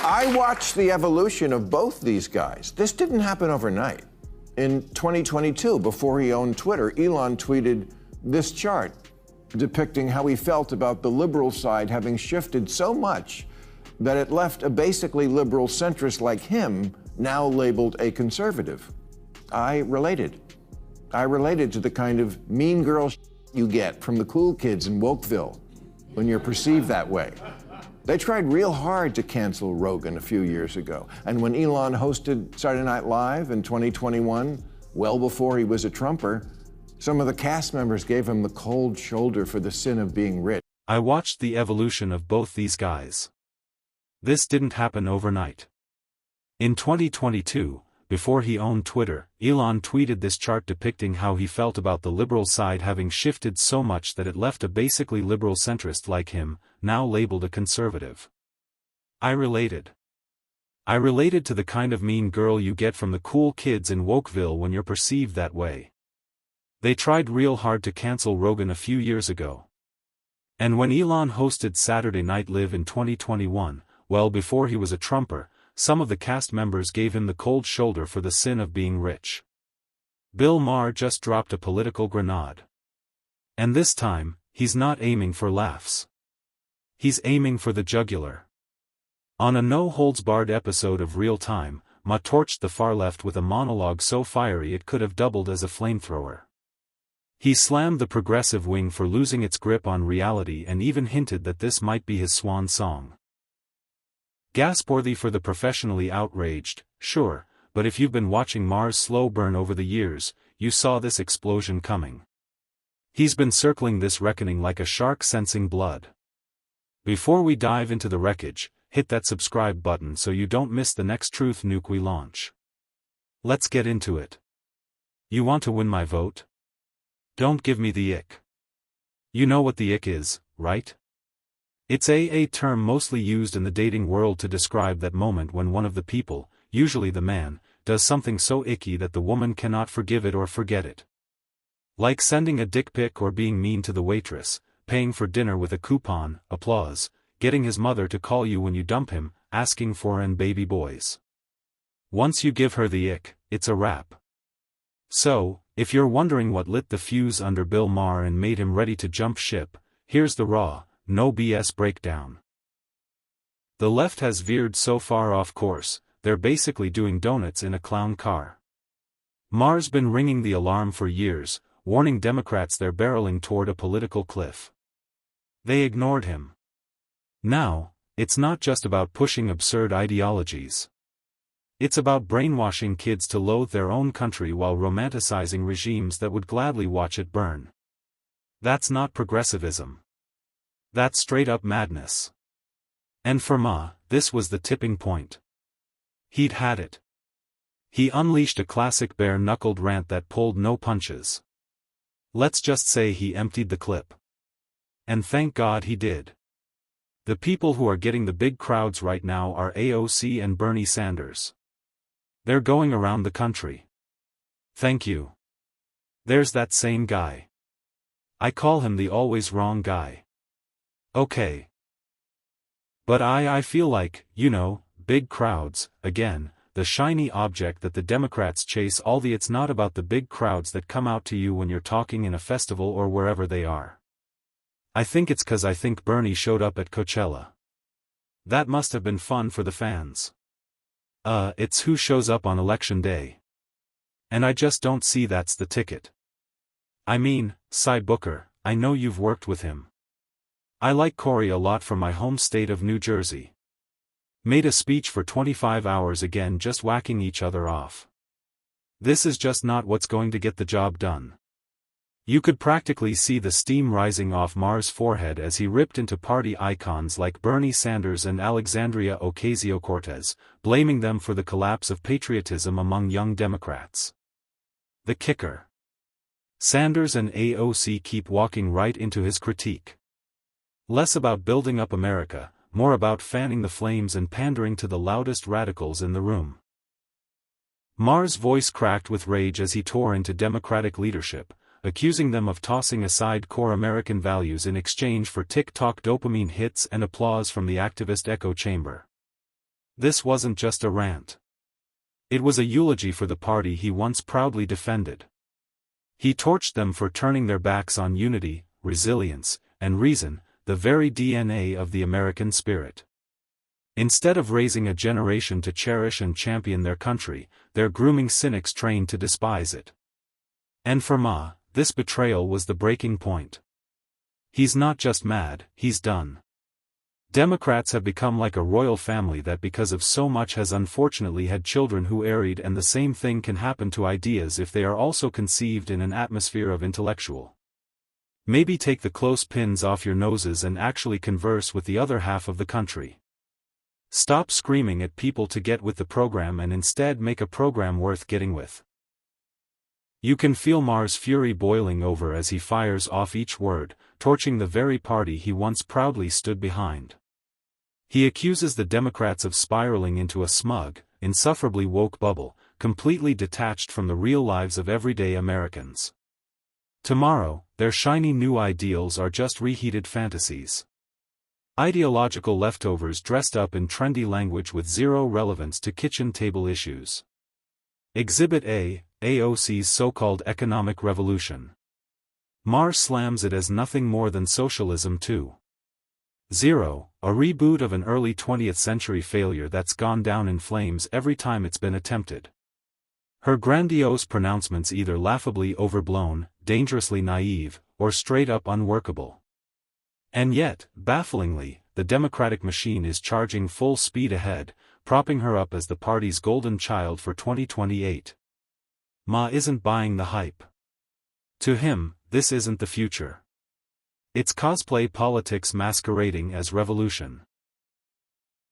I watched the evolution of both these guys. This didn't happen overnight. In 2022, before he owned Twitter, Elon tweeted this chart depicting how he felt about the liberal side having shifted so much that it left a basically liberal centrist like him now labeled a conservative. I related. I related to the kind of mean girl you get from the cool kids in Wokeville when you're perceived that way. They tried real hard to cancel Rogan a few years ago. And when Elon hosted Saturday Night Live in 2021, well before he was a Trumper, some of the cast members gave him the cold shoulder for the sin of being rich. I watched the evolution of both these guys. This didn't happen overnight. In 2022, before he owned Twitter, Elon tweeted this chart depicting how he felt about the liberal side having shifted so much that it left a basically liberal centrist like him, now labeled a conservative. I related. I related to the kind of mean girl you get from the cool kids in Wokeville when you're perceived that way. They tried real hard to cancel Rogan a few years ago. And when Elon hosted Saturday Night Live in 2021, well before he was a Trumper, some of the cast members gave him the cold shoulder for the sin of being rich. Bill Maher just dropped a political grenade. And this time, he's not aiming for laughs. He's aiming for the jugular. On a no-holds-barred episode of Real Time, Maher torched the far left with a monologue so fiery it could have doubled as a flamethrower. He slammed the progressive wing for losing its grip on reality and even hinted that this might be his swan song. Gasworthy for the professionally outraged, sure, but if you've been watching Maher's slow burn over the years, you saw this explosion coming. He's been circling this reckoning like a shark sensing blood. Before we dive into the wreckage, hit that subscribe button so you don't miss the next truth nuke we launch. Let's get into it. You want to win my vote? Don't give me the ick. You know what the ick is, right? It's a term mostly used in the dating world to describe that moment when one of the people, usually the man, does something so icky that the woman cannot forgive it or forget it. Like sending a dick pic or being mean to the waitress, paying for dinner with a coupon, applause, getting his mother to call you when you dump him, asking for an baby boys. Once you give her the ick, it's a wrap. So, if you're wondering what lit the fuse under Bill Maher and made him ready to jump ship, here's the raw, no BS breakdown. The left has veered so far off course, they're basically doing donuts in a clown car. Maher's been ringing the alarm for years, warning Democrats they're barreling toward a political cliff. They ignored him. Now, it's not just about pushing absurd ideologies. It's about brainwashing kids to loathe their own country while romanticizing regimes that would gladly watch it burn. That's not progressivism. That's straight-up madness. And for Maher, this was the tipping point. He'd had it. He unleashed a classic bare-knuckled rant that pulled no punches. Let's just say he emptied the clip. And thank God he did. The people who are getting the big crowds right now are AOC and Bernie Sanders. They're going around the country. Thank you. There's that same guy. I call him the always wrong guy. Okay. But I feel like, big crowds, again, the shiny object that the Democrats chase it's not about the big crowds that come out to you when you're talking in a festival or wherever they are. I think it's 'cause I think Bernie showed up at Coachella. That must have been fun for the fans. It's who shows up on election day. And I just don't see that's the ticket. I mean, Cy Booker, I know you've worked with him. I like Cory a lot from my home state of New Jersey. Made a speech for 25 hours again just whacking each other off. This is just not what's going to get the job done. You could practically see the steam rising off Maher's forehead as he ripped into party icons like Bernie Sanders and Alexandria Ocasio-Cortez, blaming them for the collapse of patriotism among young Democrats. The kicker. Sanders and AOC keep walking right into his critique. Less about building up America, more about fanning the flames and pandering to the loudest radicals in the room. Maher's voice cracked with rage as he tore into Democratic leadership, accusing them of tossing aside core American values in exchange for TikTok dopamine hits and applause from the activist echo chamber. This wasn't just a rant. It was a eulogy for the party he once proudly defended. He torched them for turning their backs on unity, resilience, and reason, the very DNA of the American spirit. Instead of raising a generation to cherish and champion their country, they're grooming cynics trained to despise it. And for Ma, this betrayal was the breaking point. He's not just mad, he's done. Democrats have become like a royal family that because of so much has unfortunately had children who erred, and the same thing can happen to ideas if they are also conceived in an atmosphere of intellectual. Maybe take the close pins off your noses and actually converse with the other half of the country. Stop screaming at people to get with the program and instead make a program worth getting with. You can feel Maher's fury boiling over as he fires off each word, torching the very party he once proudly stood behind. He accuses the Democrats of spiraling into a smug, insufferably woke bubble, completely detached from the real lives of everyday Americans. Tomorrow, their shiny new ideals are just reheated fantasies. Ideological leftovers dressed up in trendy language with zero relevance to kitchen table issues. Exhibit A, AOC's so-called economic revolution. Maher slams it as nothing more than socialism 2.0, a reboot of an early 20th century failure that's gone down in flames every time it's been attempted. Her grandiose pronouncements either laughably overblown, dangerously naive, or straight up unworkable. And yet, bafflingly, the Democratic machine is charging full speed ahead, propping her up as the party's golden child for 2028. Ma isn't buying the hype. To him, this isn't the future. It's cosplay politics masquerading as revolution.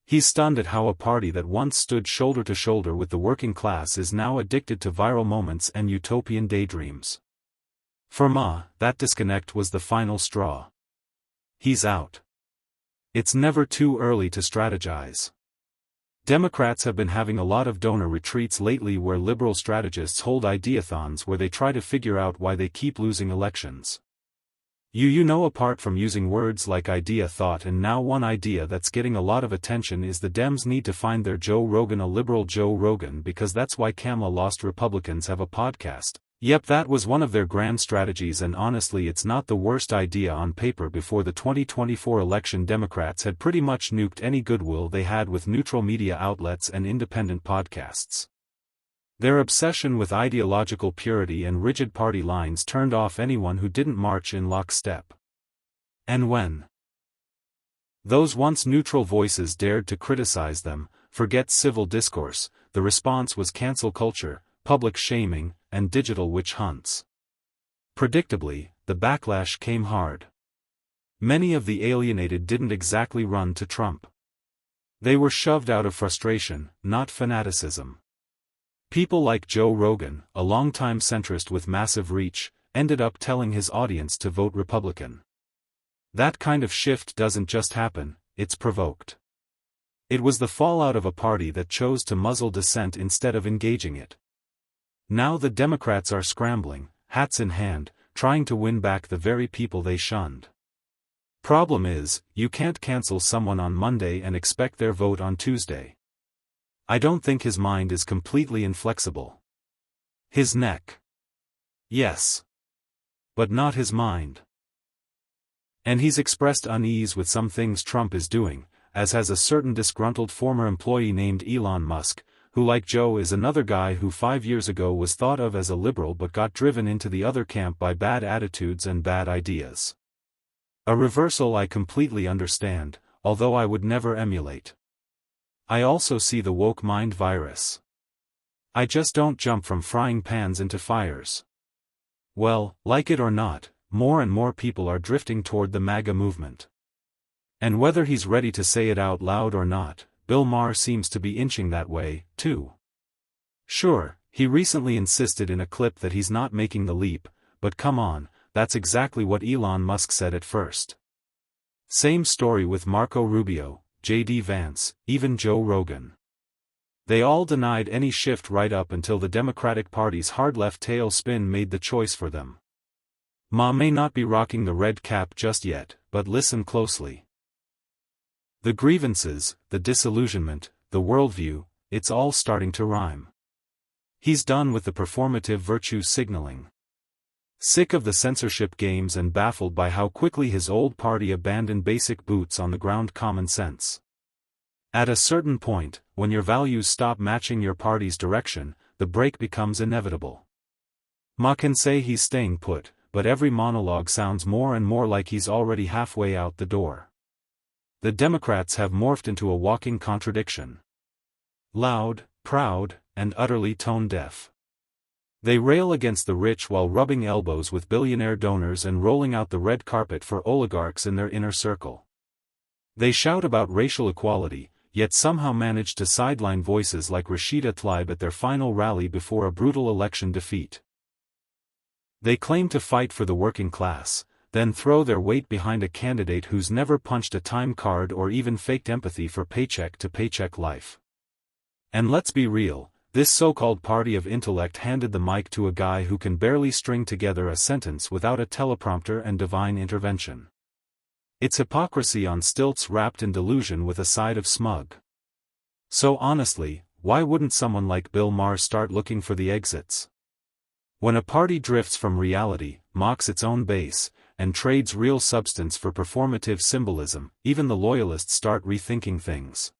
He's stunned at how a party that once stood shoulder to shoulder with the working class is now addicted to viral moments and utopian daydreams. For Ma, that disconnect was the final straw. He's out. It's never too early to strategize. Democrats have been having a lot of donor retreats lately where liberal strategists hold ideathons where they try to figure out why they keep losing elections. Apart from using words like idea thought, and now one idea that's getting a lot of attention is the Dems need to find their Joe Rogan, a liberal Joe Rogan, because that's why Kamala lost. Republicans have a podcast. Yep, that was one of their grand strategies, and honestly it's not the worst idea on paper. Before the 2024 election, Democrats had pretty much nuked any goodwill they had with neutral media outlets and independent podcasts. Their obsession with ideological purity and rigid party lines turned off anyone who didn't march in lockstep. And when those once neutral voices dared to criticize them, forget civil discourse, the response was cancel culture, public shaming, and digital witch hunts. Predictably, the backlash came hard. Many of the alienated didn't exactly run to Trump. They were shoved out of frustration, not fanaticism. People like Joe Rogan, a longtime centrist with massive reach, ended up telling his audience to vote Republican. That kind of shift doesn't just happen, it's provoked. It was the fallout of a party that chose to muzzle dissent instead of engaging it. Now the Democrats are scrambling, hats in hand, trying to win back the very people they shunned. Problem is, you can't cancel someone on Monday and expect their vote on Tuesday. I don't think his mind is completely inflexible. His neck. Yes. But not his mind. And he's expressed unease with some things Trump is doing, as has a certain disgruntled former employee named Elon Musk, who, like Joe, is another guy who 5 years ago was thought of as a liberal but got driven into the other camp by bad attitudes and bad ideas. A reversal I completely understand, although I would never emulate. I also see the woke mind virus. I just don't jump from frying pans into fires. Well, like it or not, more and more people are drifting toward the MAGA movement. And whether he's ready to say it out loud or not, Bill Maher seems to be inching that way, too. Sure, he recently insisted in a clip that he's not making the leap, but come on, that's exactly what Elon Musk said at first. Same story with Marco Rubio, J.D. Vance, even Joe Rogan. They all denied any shift right up until the Democratic Party's hard left tail spin made the choice for them. Ma may not be rocking the red cap just yet, but listen closely. The grievances, the disillusionment, the worldview, it's all starting to rhyme. He's done with the performative virtue signaling. Sick of the censorship games and baffled by how quickly his old party abandoned basic boots on the ground common sense. At a certain point, when your values stop matching your party's direction, the break becomes inevitable. Ma can say he's staying put, but every monologue sounds more and more like he's already halfway out the door. The Democrats have morphed into a walking contradiction. Loud, proud, and utterly tone-deaf. They rail against the rich while rubbing elbows with billionaire donors and rolling out the red carpet for oligarchs in their inner circle. They shout about racial equality, yet somehow manage to sideline voices like Rashida Tlaib at their final rally before a brutal election defeat. They claim to fight for the working class, then throw their weight behind a candidate who's never punched a time card or even faked empathy for paycheck-to-paycheck life. And let's be real, this so-called party of intellect handed the mic to a guy who can barely string together a sentence without a teleprompter and divine intervention. It's hypocrisy on stilts wrapped in delusion with a side of smug. So honestly, why wouldn't someone like Bill Maher start looking for the exits? When a party drifts from reality, mocks its own base, and trades real substance for performative symbolism, even the loyalists start rethinking things.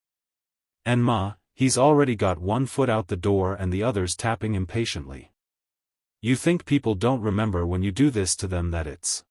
And Ma, he's already got one foot out the door and the others tapping impatiently. You think people don't remember when you do this to them that it's